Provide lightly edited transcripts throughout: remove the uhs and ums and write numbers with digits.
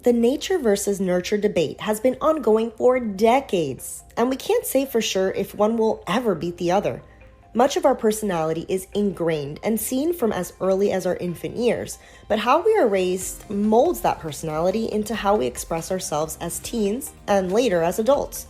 The nature versus nurture debate has been ongoing for decades, and we can't say for sure if one will ever beat the other. Much of our personality is ingrained and seen from as early as our infant years, but how we are raised molds that personality into how we express ourselves as teens and later as adults.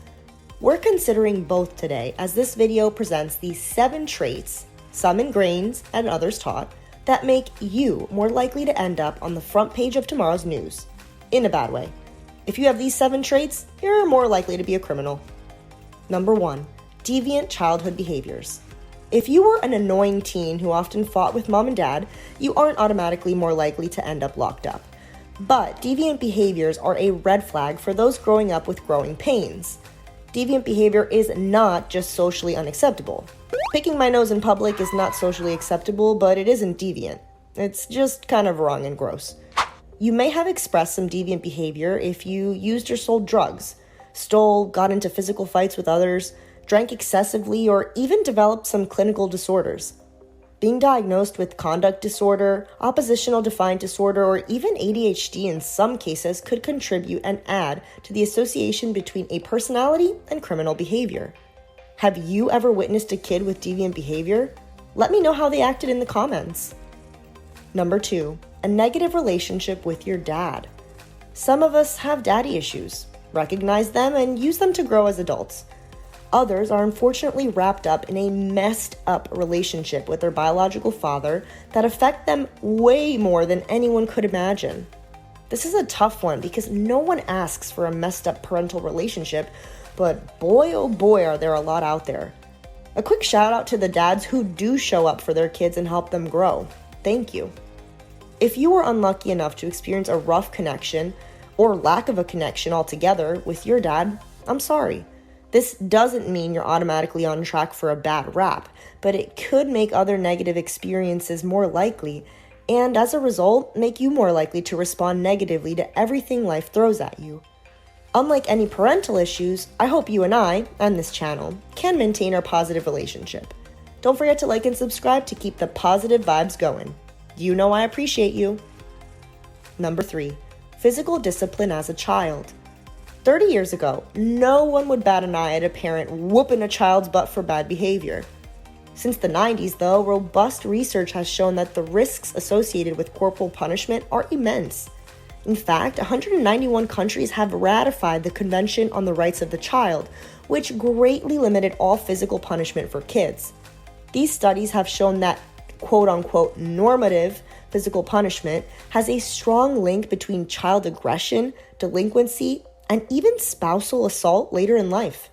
We're considering both today, as this video presents the 7 traits, some ingrained and others taught, that make you more likely to end up on the front page of tomorrow's news. In a bad way. If you have these 7 traits, you're more likely to be a criminal. Number 1, deviant childhood behaviors. If you were an annoying teen who often fought with mom and dad, you aren't automatically more likely to end up locked up. But deviant behaviors are a red flag for those growing up with growing pains. Deviant behavior is not just socially unacceptable. Picking my nose in public is not socially acceptable, but it isn't deviant. It's just kind of wrong and gross. You may have expressed some deviant behavior if you used or sold drugs, stole, got into physical fights with others, drank excessively, or even developed some clinical disorders. Being diagnosed with conduct disorder, oppositional defiant disorder, or even ADHD in some cases could contribute and add to the association between a personality and criminal behavior. Have you ever witnessed a kid with deviant behavior? Let me know how they acted in the comments. Number 2, a negative relationship with your dad. Some of us have daddy issues. Recognize them and use them to grow as adults. Others are unfortunately wrapped up in a messed up relationship with their biological father that affect them way more than anyone could imagine. This is a tough one because no one asks for a messed up parental relationship, but boy oh boy are there a lot out there. A quick shout out to the dads who do show up for their kids and help them grow. Thank you. If you were unlucky enough to experience a rough connection or lack of a connection altogether with your dad, I'm sorry. This doesn't mean you're automatically on track for a bad rap, but it could make other negative experiences more likely, and as a result, make you more likely to respond negatively to everything life throws at you. Unlike any parental issues, I hope you and I, and this channel, can maintain our positive relationship. Don't forget to like and subscribe to keep the positive vibes going. You know I appreciate you. Number 3, physical discipline as a child. 30 years ago, no one would bat an eye at a parent whooping a child's butt for bad behavior. Since the 90s, though, robust research has shown that the risks associated with corporal punishment are immense. In fact, 191 countries have ratified the Convention on the Rights of the Child, which greatly limited all physical punishment for kids. These studies have shown that quote-unquote normative physical punishment has a strong link between child aggression, delinquency, and even spousal assault later in life.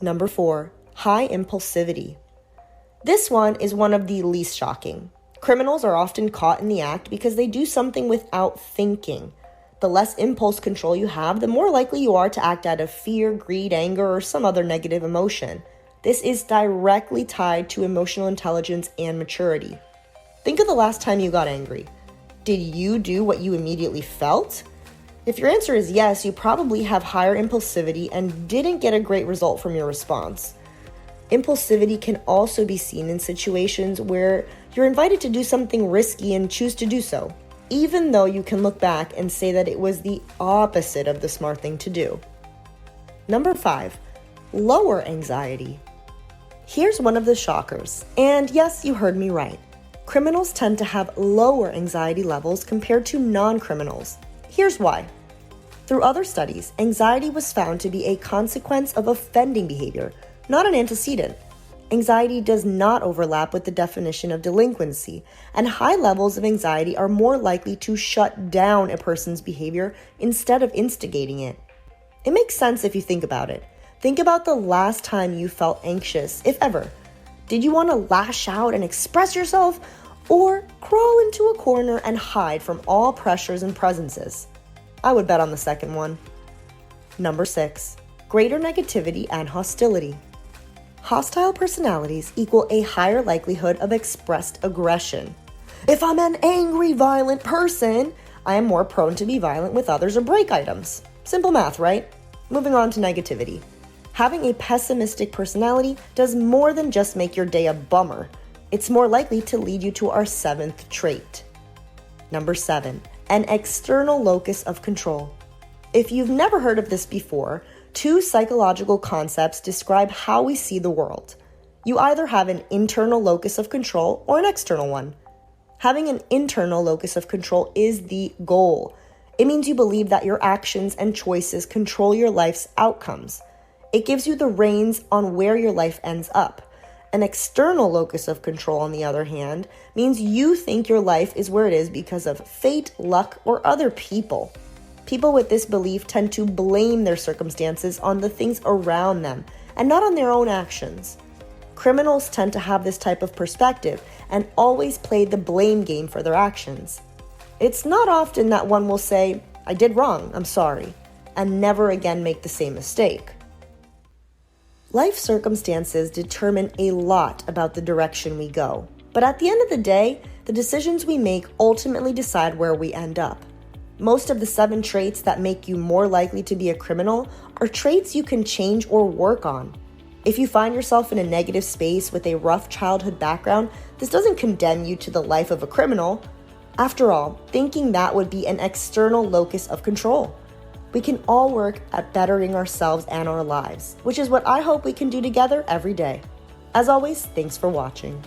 Number 4, high impulsivity. This one is one of the least shocking. Criminals are often caught in the act because they do something without thinking. The less impulse control you have, the more likely you are to act out of fear, greed, anger, or some other negative emotion. This is directly tied to emotional intelligence and maturity. Think of the last time you got angry. Did you do what you immediately felt? If your answer is yes, you probably have higher impulsivity and didn't get a great result from your response. Impulsivity can also be seen in situations where you're invited to do something risky and choose to do so, even though you can look back and say that it was the opposite of the smart thing to do. Number 5, lower anxiety. Here's one of the shockers, and yes, you heard me right. Criminals tend to have lower anxiety levels compared to non-criminals. Here's why. Through other studies, anxiety was found to be a consequence of offending behavior, not an antecedent. Anxiety does not overlap with the definition of delinquency, and high levels of anxiety are more likely to shut down a person's behavior instead of instigating it. It makes sense if you think about it. Think about the last time you felt anxious, if ever. Did you want to lash out and express yourself, or crawl into a corner and hide from all pressures and presences? I would bet on the second one. Number 6, greater negativity and hostility. Hostile personalities equal a higher likelihood of expressed aggression. If I'm an angry, violent person, I am more prone to be violent with others or break items. Simple math, right? Moving on to negativity. Having a pessimistic personality does more than just make your day a bummer. It's more likely to lead you to our 7th trait. Number 7, an external locus of control. If you've never heard of this before, two psychological concepts describe how we see the world. You either have an internal locus of control or an external one. Having an internal locus of control is the goal. It means you believe that your actions and choices control your life's outcomes. It gives you the reins on where your life ends up. An external locus of control, on the other hand, means you think your life is where it is because of fate, luck, or other people. People with this belief tend to blame their circumstances on the things around them and not on their own actions. Criminals tend to have this type of perspective and always play the blame game for their actions. It's not often that one will say, "I did wrong, I'm sorry," and never again make the same mistake. Life circumstances determine a lot about the direction we go, but at the end of the day, the decisions we make ultimately decide where we end up. Most of the 7 traits that make you more likely to be a criminal are traits you can change or work on. If you find yourself in a negative space with a rough childhood background, this doesn't condemn you to the life of a criminal. After all, thinking that would be an external locus of control. We can all work at bettering ourselves and our lives, which is what I hope we can do together every day. As always, thanks for watching.